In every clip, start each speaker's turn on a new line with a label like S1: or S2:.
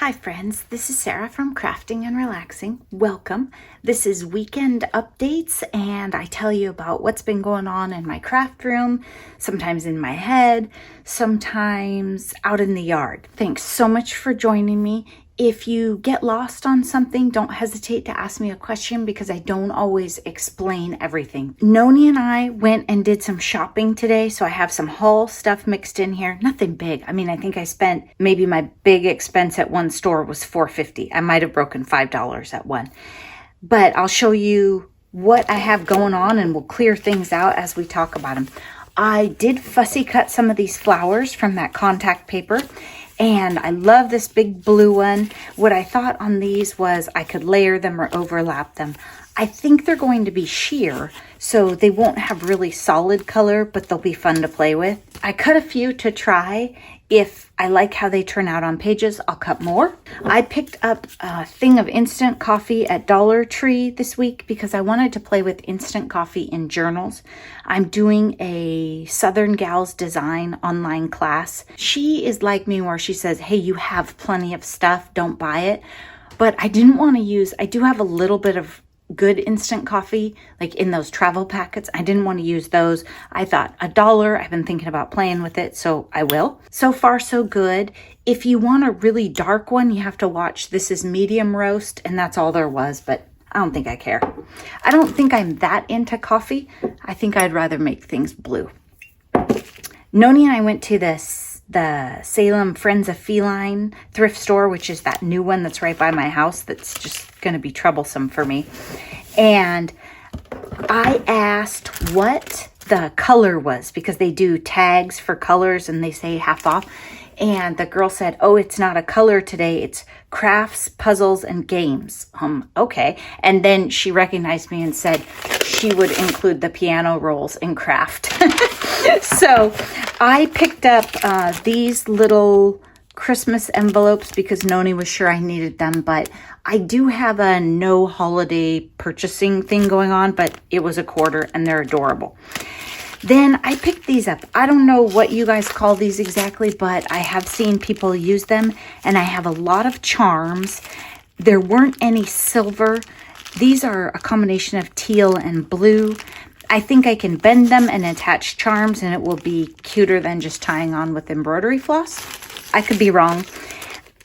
S1: Hi friends, this is Sarah from Crafting and Relaxing. Welcome. This is weekend updates and I tell you about what's been going on in my craft room, sometimes in my head, sometimes out in the yard. Thanks so much for joining me. If you get lost on something, don't hesitate to ask me a question because I don't always explain everything. Noni and I went and did some shopping today, so I have some haul stuff mixed in here. Nothing big. I mean, I think I spent, maybe my big expense at one store was $4.50. I might have broken $5 at one. But I'll show you what I have going on and we'll clear things out as we talk about them. I did fussy cut some of these flowers from that contact paper. And I love this big blue one. What I thought on these was I could layer them or overlap them. I think they're going to be sheer, so they won't have really solid color, but they'll be fun to play with. I cut a few to try. If I like how they turn out on pages, I'll cut more. I picked up a thing of instant coffee at Dollar Tree this week because I wanted to play with instant coffee in journals. I'm doing a Southern Gals Design online class. She is like me where she says, hey, you have plenty of stuff, don't buy it. But I didn't want to use, I do have a little bit of good instant coffee, like in those travel packets. I didn't want to use those. I thought $1. I've been thinking about playing with it, so I will. So far, so good. If you want a really dark one, you have to watch. This is medium roast, and that's all there was, but I don't think I care. I don't think I'm that into coffee. I think I'd rather make things blue. Noni and I went to the Salem Friends of Feline thrift store, which is that new one that's right by my house that's just going to be troublesome for me. And I asked what the color was because they do tags for colors and they say half off. And the girl said, oh, it's not a color today. It's crafts, puzzles, and games. Okay. And then she recognized me and said she would include the piano rolls in craft. So I picked up these little Christmas envelopes because Noni was sure I needed them, but I do have a no holiday purchasing thing going on, but it was $1 and they're adorable. Then I picked these up. I don't know what you guys call these exactly, but I have seen people use them and I have a lot of charms. There weren't any silver. These are a combination of teal and blue. I think I can bend them and attach charms and it will be cuter than just tying on with embroidery floss. I could be wrong.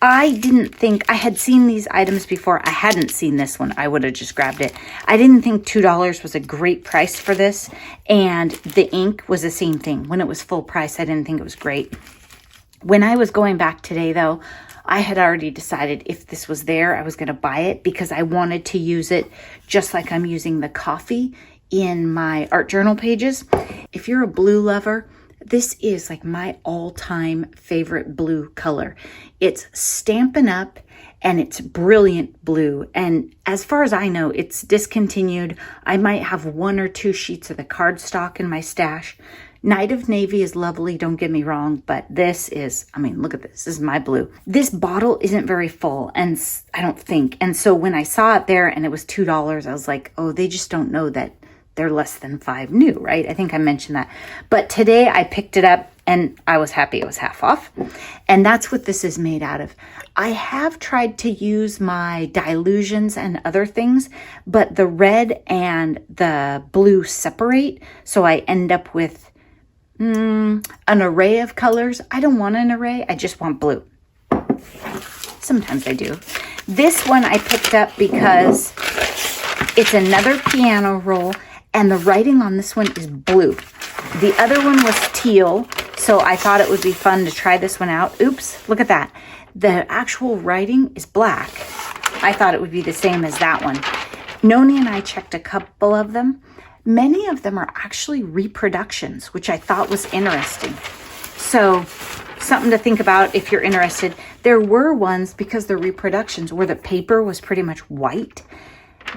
S1: I didn't think, I had seen these items before. I hadn't seen this one. I would have just grabbed it. I didn't think $2 was a great price for this. And the ink was the same thing. When it was full price, I didn't think it was great. When I was going back today though, I had already decided if this was there, I was going to buy it because I wanted to use it just like I'm using the coffee in my art journal pages. If you're a blue lover, this is like my all-time favorite blue color. It's Stampin' Up and it's brilliant blue. And as far as I know, it's discontinued. I might have 1 or 2 sheets of the cardstock in my stash. Night of Navy is lovely, don't get me wrong, but this is, I mean, look at this. This is my blue. This bottle isn't very full, and I don't think. And so when I saw it there and it was $2, I was like, oh, they just don't know that they're less than 5 new, right? I think I mentioned that. But today I picked it up and I was happy it was half off. And that's what this is made out of. I have tried to use my Dilutions and other things, but the red and the blue separate. So I end up with an array of colors. I don't want an array. I just want blue. Sometimes I do. This one I picked up because it's another piano roll. And the writing on this one is blue. The other one was teal, so I thought it would be fun to try this one out. Oops, look at that. The actual writing is black. I thought it would be the same as that one. Noni and I checked a couple of them. Many of them are actually reproductions, which I thought was interesting. So something to think about if you're interested. There were ones, because they're reproductions, where the paper was pretty much white.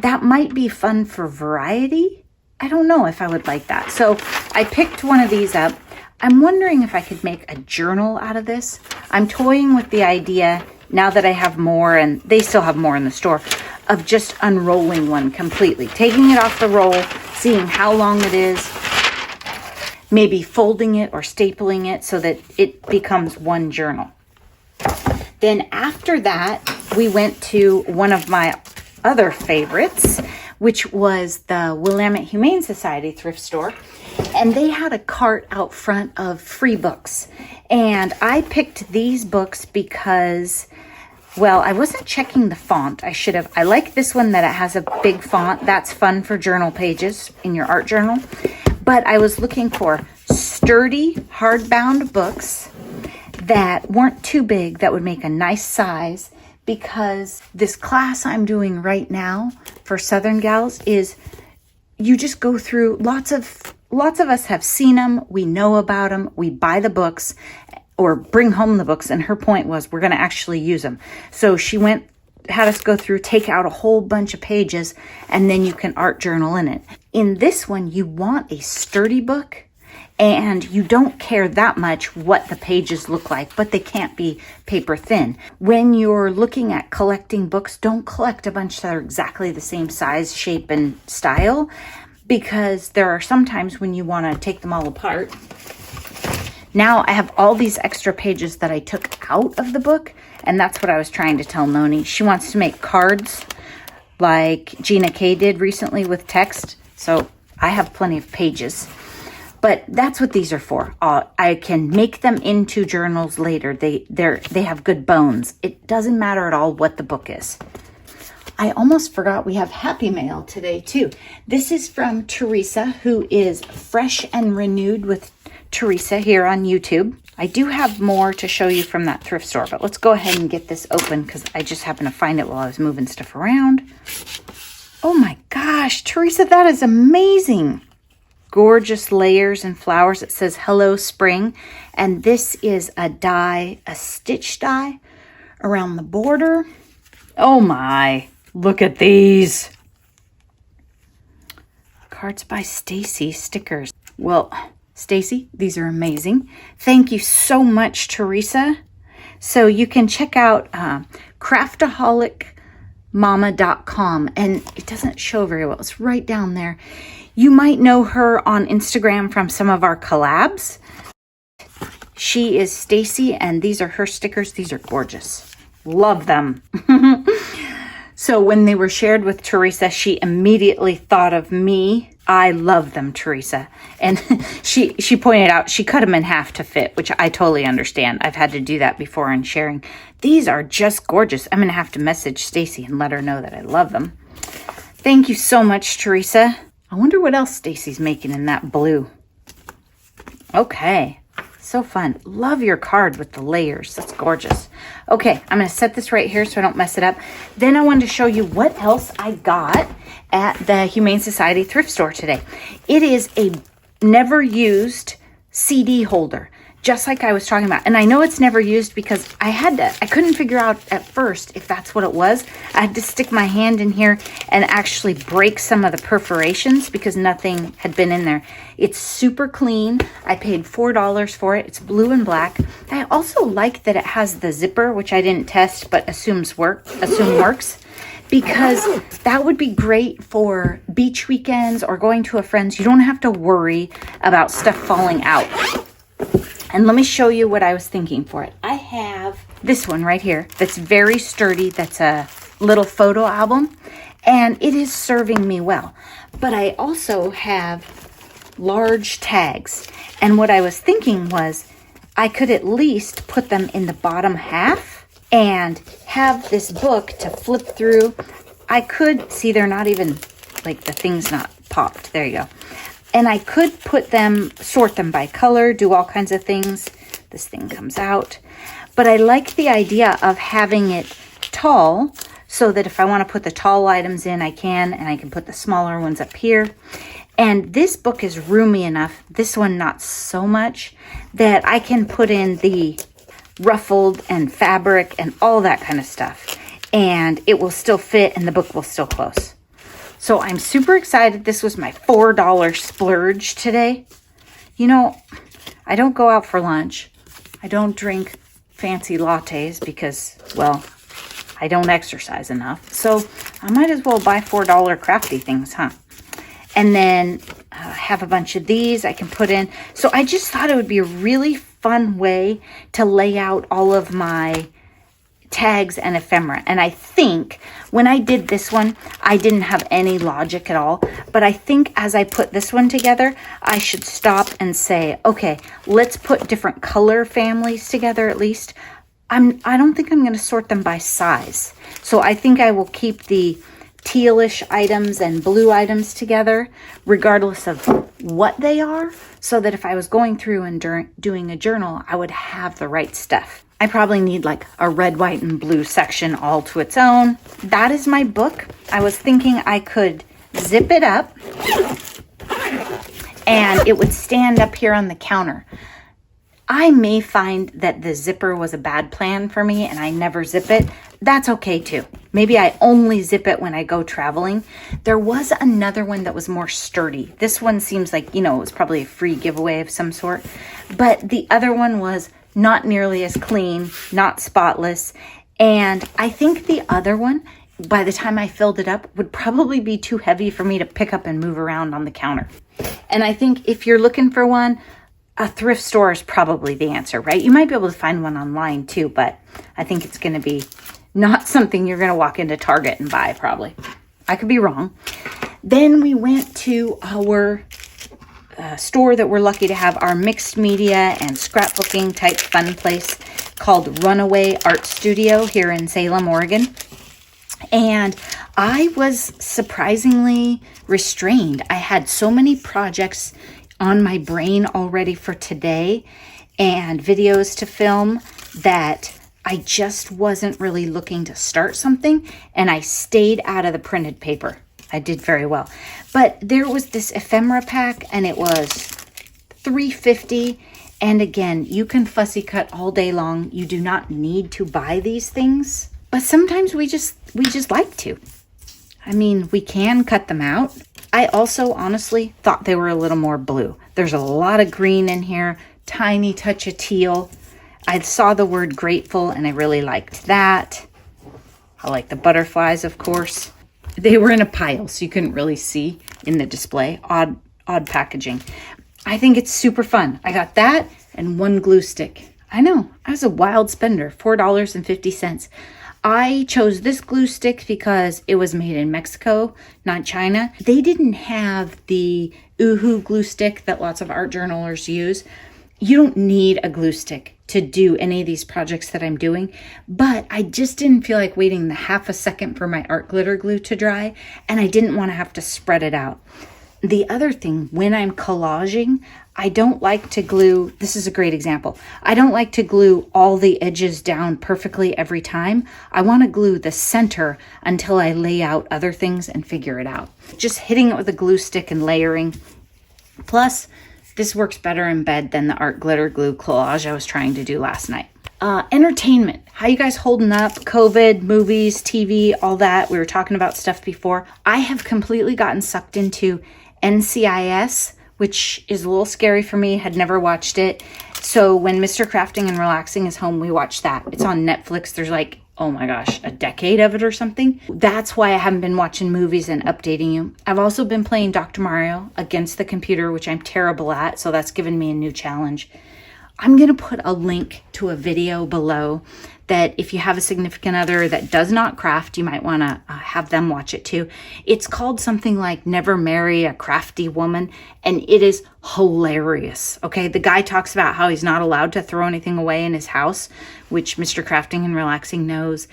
S1: That might be fun for variety. I don't know if I would like that. So I picked one of these up. I'm wondering if I could make a journal out of this. I'm toying with the idea, now that I have more, and they still have more in the store, of just unrolling one completely. Taking it off the roll, seeing how long it is, maybe folding it or stapling it so that it becomes one journal. Then after that, we went to one of my other favorites, which was the Willamette Humane Society thrift store. And they had a cart out front of free books. And I picked these books because, well, I wasn't checking the font. I should have. I like this one that it has a big font. That's fun for journal pages in your art journal. But I was looking for sturdy, hardbound books that weren't too big, that would make a nice size, because this class I'm doing right now for Southern Gals is you just go through lots of us have seen them, we know about them, we buy the books or bring home the books, and her point was we're going to actually use them. So she had us go through, take out a whole bunch of pages, and then you can art journal in it. In this one, you want a sturdy book, and you don't care that much what the pages look like, but they can't be paper thin. When you're looking at collecting books, don't collect a bunch that are exactly the same size, shape, and style, because there are some times when you want to take them all apart. Now I have all these extra pages that I took out of the book, and that's what I was trying to tell Noni. She wants to make cards like Gina K did recently with text, so I have plenty of pages. But that's what these are for. I can make them into journals later. They have good bones. It doesn't matter at all what the book is. I almost forgot we have Happy Mail today too. This is from Teresa, who is Fresh and Renewed with Teresa here on YouTube. I do have more to show you from that thrift store, but let's go ahead and get this open because I just happened to find it while I was moving stuff around. Oh my gosh, Teresa, that is amazing. Gorgeous layers and flowers. It says Hello Spring, and this is a stitch die around the border. Oh my, look at these. Cards by Stacy stickers. Well, Stacy, these are amazing. Thank you so much, Teresa. So you can check out craftaholicmama.com, and it doesn't show very well. It's right down there. You might know her on Instagram from some of our collabs. She is Stacy, and these are her stickers. These are gorgeous. Love them. So when they were shared with Teresa, she immediately thought of me. I love them, Teresa. And she pointed out she cut them in half to fit, which I totally understand. I've had to do that before in sharing. These are just gorgeous. I'm going to have to message Stacy and let her know that I love them. Thank you so much, Teresa. I wonder what else Stacy's making in that blue. Okay, so fun. Love your card with the layers. That's gorgeous. Okay, I'm going to set this right here so I don't mess it up. Then I wanted to show you what else I got at the Humane Society thrift store today. It is a never used CD holder, just like I was talking about. And I know it's never used because I couldn't figure out at first if that's what it was. I had to stick my hand in here and actually break some of the perforations because nothing had been in there. It's super clean. I paid $4 for it. It's blue and black. I also like that it has the zipper, which I didn't test but assume works. Because that would be great for beach weekends or going to a friend's. You don't have to worry about stuff falling out. And let me show you what I was thinking for it. I have this one right here that's very sturdy. That's a little photo album, and it is serving me well. But I also have large tags. And what I was thinking was I could at least put them in the bottom half and have this book to flip through. I could, see they're not even, like the thing's not popped. There you go. And I could sort them by color, do all kinds of things. This thing comes out. But I like the idea of having it tall so that if I want to put the tall items in, I can, and I can put the smaller ones up here. And this book is roomy enough, this one not so much, that I can put in the ruffled and fabric and all that kind of stuff. And it will still fit and the book will still close. So I'm super excited. This was my $4 splurge today. You know, I don't go out for lunch. I don't drink fancy lattes because, well, I don't exercise enough. So I might as well buy $4 crafty things, huh? And then have a bunch of these I can put in. So I just thought it would be a really fun way to lay out all of my tags and ephemera. And I think when I did this one, I didn't have any logic at all. But I think as I put this one together, I should stop and say, okay, let's put different color families together at least. I don't think I'm going to sort them by size. So I think I will keep the tealish items and blue items together, regardless of what they are, so that if I was going through and doing a journal, I would have the right stuff. I probably need like a red, white, and blue section all to its own. That is my book. I was thinking I could zip it up and it would stand up here on the counter. I may find that the zipper was a bad plan for me and I never zip it. That's okay too. Maybe I only zip it when I go traveling. There was another one that was more sturdy. This one seems like, it was probably a free giveaway of some sort. But the other one was not nearly as clean, not spotless. And I think the other one, by the time I filled it up, would probably be too heavy for me to pick up and move around on the counter. And I think if you're looking for one, a thrift store is probably the answer, right? You might be able to find one online too, but I think it's going to be not something you're going to walk into Target and buy, probably. I could be wrong. Then we went to our store that we're lucky to have, our mixed media and scrapbooking type fun place called Runaway Art Studio here in Salem, Oregon. And I was surprisingly restrained. I had so many projects on my brain already for today and videos to film that I just wasn't really looking to start something, and I stayed out of the printed paper. I did very well. But there was this ephemera pack and it was $3.50. And again, you can fussy cut all day long. You do not need to buy these things, but sometimes we just like to. I mean, we can cut them out. I also honestly thought they were a little more blue. There's a lot of green in here, tiny touch of teal. I saw the word grateful and I really liked that. I like the butterflies, of course. They were in a pile, so you couldn't really see in the display. Odd packaging. I think it's super fun. I got that and one glue stick. I know, I was a wild spender, $4.50. I chose this glue stick because it was made in Mexico, not China. They didn't have the Oohoo glue stick that lots of art journalers use. You don't need a glue stick to do any of these projects that I'm doing, but I just didn't feel like waiting the half a second for my art glitter glue to dry, and I didn't want to have to spread it out. The other thing, when I'm collaging, I don't like to glue, this is a great example, I don't like to glue all the edges down perfectly every time. I want to glue the center until I lay out other things and figure it out. Just hitting it with a glue stick and layering. Plus, this works better in bed than the art glitter glue collage I was trying to do last night. Entertainment. How you guys holding up? COVID, movies, TV, all that. We were talking about stuff before. I have completely gotten sucked into NCIS, which is a little scary for me. Had never watched it. So when Mr. Crafting and Relaxing is home, we watch that. It's on Netflix. There's like, oh my gosh, a decade of it or something. That's why I haven't been watching movies and updating you. I've also been playing Dr. Mario against the computer, which I'm terrible at. So that's given me a new challenge. I'm going to put a link to a video below that if you have a significant other that does not craft, you might want to have them watch it too. It's called something like Never Marry a Crafty Woman, and it is hilarious. Okay, the guy talks about how he's not allowed to throw anything away in his house, which Mr. Crafting and Relaxing knows,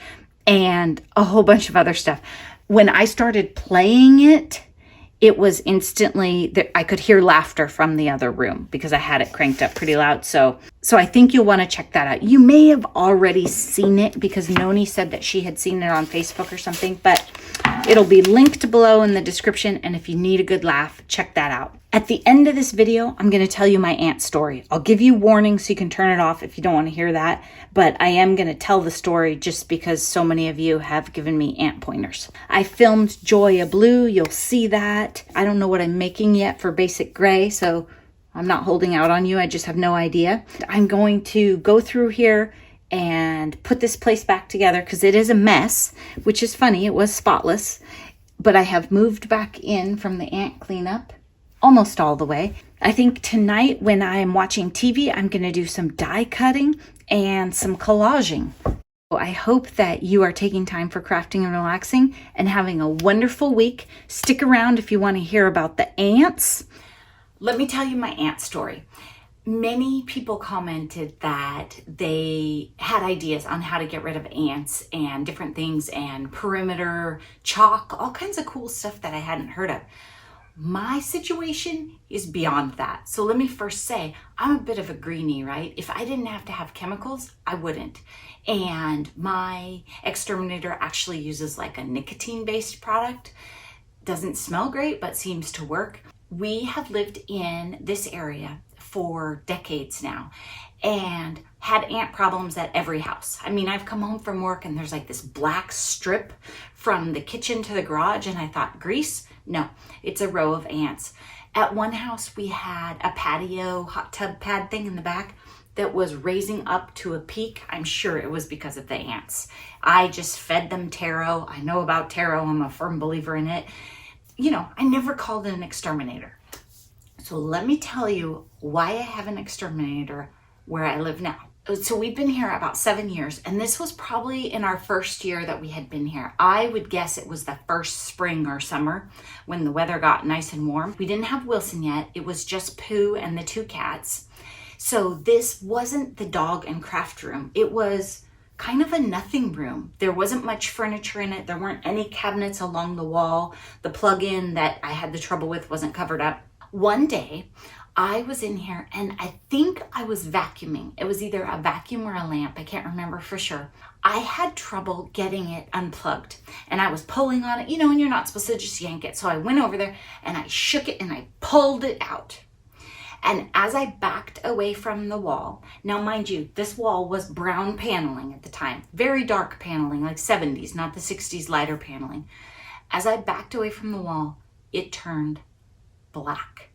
S1: and a whole bunch of other stuff. When I started playing it, it was instantly, I could hear laughter from the other room because I had it cranked up pretty loud. So I think you'll want to check that out. You may have already seen it because Noni said that she had seen it on Facebook or something, but it'll be linked below in the description. And if you need a good laugh, check that out. At the end of this video, I'm going to tell you my aunt story. I'll give you warning so you can turn it off if you don't want to hear that. But I am going to tell the story just because so many of you have given me aunt pointers. I filmed Joya Blue. You'll see that. I don't know what I'm making yet for basic gray, so I'm not holding out on you. I just have no idea. I'm going to go through here and put this place back together because it is a mess, which is funny. It was spotless, but I have moved back in from the ant cleanup almost all the way. I think tonight when I'm watching TV, I'm going to do some die cutting and some collaging. I hope that you are taking time for crafting and relaxing and having a wonderful week. Stick around if you want to hear about the ants. Let me tell you my ant story. Many people commented that they had ideas on how to get rid of ants and different things and perimeter, chalk, all kinds of cool stuff that I hadn't heard of. My situation is beyond that. So let me first say, I'm a bit of a greenie, right? If I didn't have to have chemicals, I wouldn't. And my exterminator actually uses like a nicotine-based product. Doesn't smell great, but seems to work. We have lived in this area for decades now and had ant problems at every house. I mean, I've come home from work and there's like this black strip from the kitchen to the garage, and I thought, grease? No, it's a row of ants. At one house, we had a patio hot tub pad thing in the back that was raising up to a peak. I'm sure it was because of the ants. I just fed them taro. I know about taro. I'm a firm believer in it. You know, I never called it an exterminator. So let me tell you why I have an exterminator where I live now. So we've been here about 7 years, and this was probably in our first year that we had been here. I would guess it was the first spring or summer when the weather got nice and warm. We didn't have Wilson yet. It was just Pooh and the 2 cats. So this wasn't the dog and craft room. It was kind of a nothing room. There wasn't much furniture in it. There weren't any cabinets along the wall. The plug-in that I had the trouble with wasn't covered up. One day, I was in here and I think I was vacuuming. It was either a vacuum or a lamp. I can't remember for sure. I had trouble getting it unplugged and I was pulling on it, you know, and you're not supposed to just yank it. So I went over there and I shook it and I pulled it out. And as I backed away from the wall, now mind you, this wall was brown paneling at the time, very dark paneling, like 70s, not the 60s lighter paneling. As I backed away from the wall, it turned black.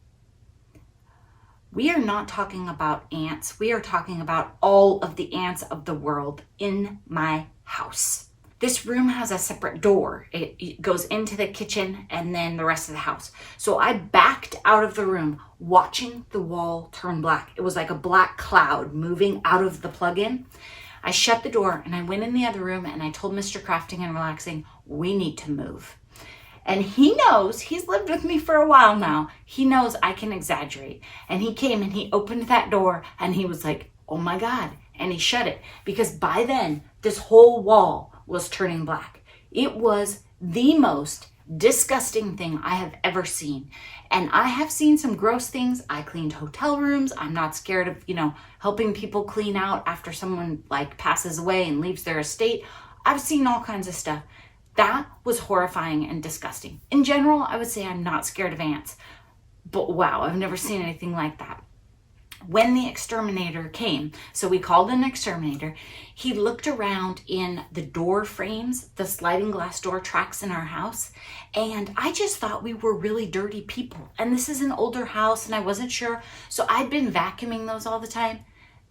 S1: We are not talking about ants. We are talking about all of the ants of the world in my house. This room has a separate door. It goes into the kitchen and then the rest of the house. So I backed out of the room watching the wall turn black. It was like a black cloud moving out of the plug-in. I shut the door and I went in the other room and I told Mr. Crafting and Relaxing, we need to move. And he knows, he's lived with me for a while now. He knows I can exaggerate. And he came and he opened that door and he was like, oh my God. And he shut it because by then this whole wall was turning black. It was the most disgusting thing I have ever seen. And I have seen some gross things. I cleaned hotel rooms. I'm not scared of, you know, helping people clean out after someone like passes away and leaves their estate. I've seen all kinds of stuff. That was horrifying and disgusting. In general, I would say I'm not scared of ants, but wow, I've never seen anything like that. When the exterminator came, so we called an exterminator, he looked around in the door frames, the sliding glass door tracks in our house, and I just thought we were really dirty people. And this is an older house and I wasn't sure, so I'd been vacuuming those all the time.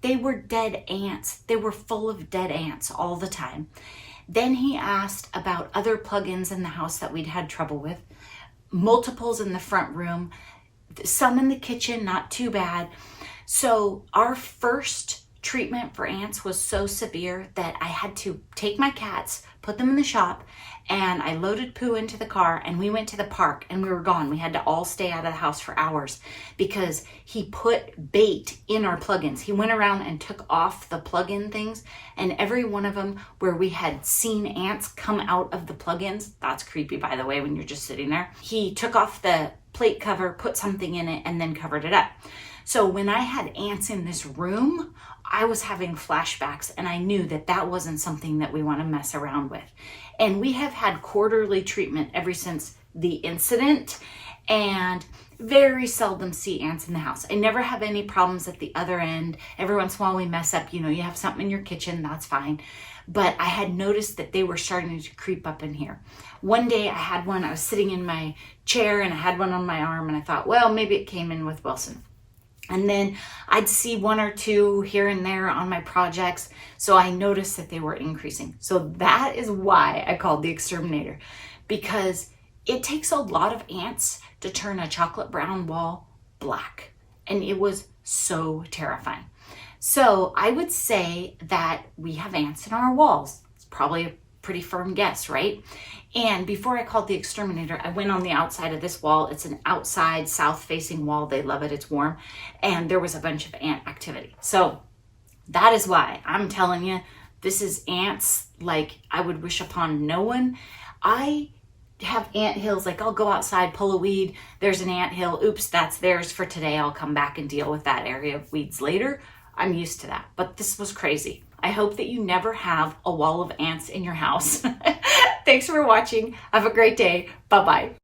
S1: They were dead ants. They were full of dead ants all the time. Then he asked about other plugins in the house that we'd had trouble with, multiples in the front room, some in the kitchen, not too bad. So our first treatment for ants was so severe that I had to take my cats, put them in the shop, and I loaded Pooh into the car and we went to the park and we were gone. We had to all stay out of the house for hours because he put bait in our plugins. He went around and took off the plug-in things, and every one of them where we had seen ants come out of the plugins, that's creepy by the way when you're just sitting there, he took off the plate cover, put something in it, and then covered it up. So when I had ants in this room, I was having flashbacks and I knew that that wasn't something that we want to mess around with. And we have had quarterly treatment ever since the incident and very seldom see ants in the house. I never have any problems at the other end. Every once in a while we mess up, you know, you have something in your kitchen, that's fine. But I had noticed that they were starting to creep up in here. One day I had one, I was sitting in my chair and I had one on my arm and I thought, well, maybe it came in with Wilson. And then I'd see one or two here and there on my projects. So I noticed that they were increasing. So that is why I called the exterminator, because it takes a lot of ants to turn a chocolate brown wall black. And it was so terrifying. So I would say that we have ants in our walls. It's probably a pretty firm guess, right? And before I called the exterminator, I went on the outside of this wall. It's an outside south-facing wall. They love it. It's warm. And there was a bunch of ant activity. So that is why I'm telling you, this is ants like I would wish upon no one. I have ant hills, like I'll go outside, pull a weed, there's an ant hill, oops, that's theirs for today. I'll come back and deal with that area of weeds later. I'm used to that, but this was crazy. I hope that you never have a wall of ants in your house. Thanks for watching. Have a great day. Bye-bye.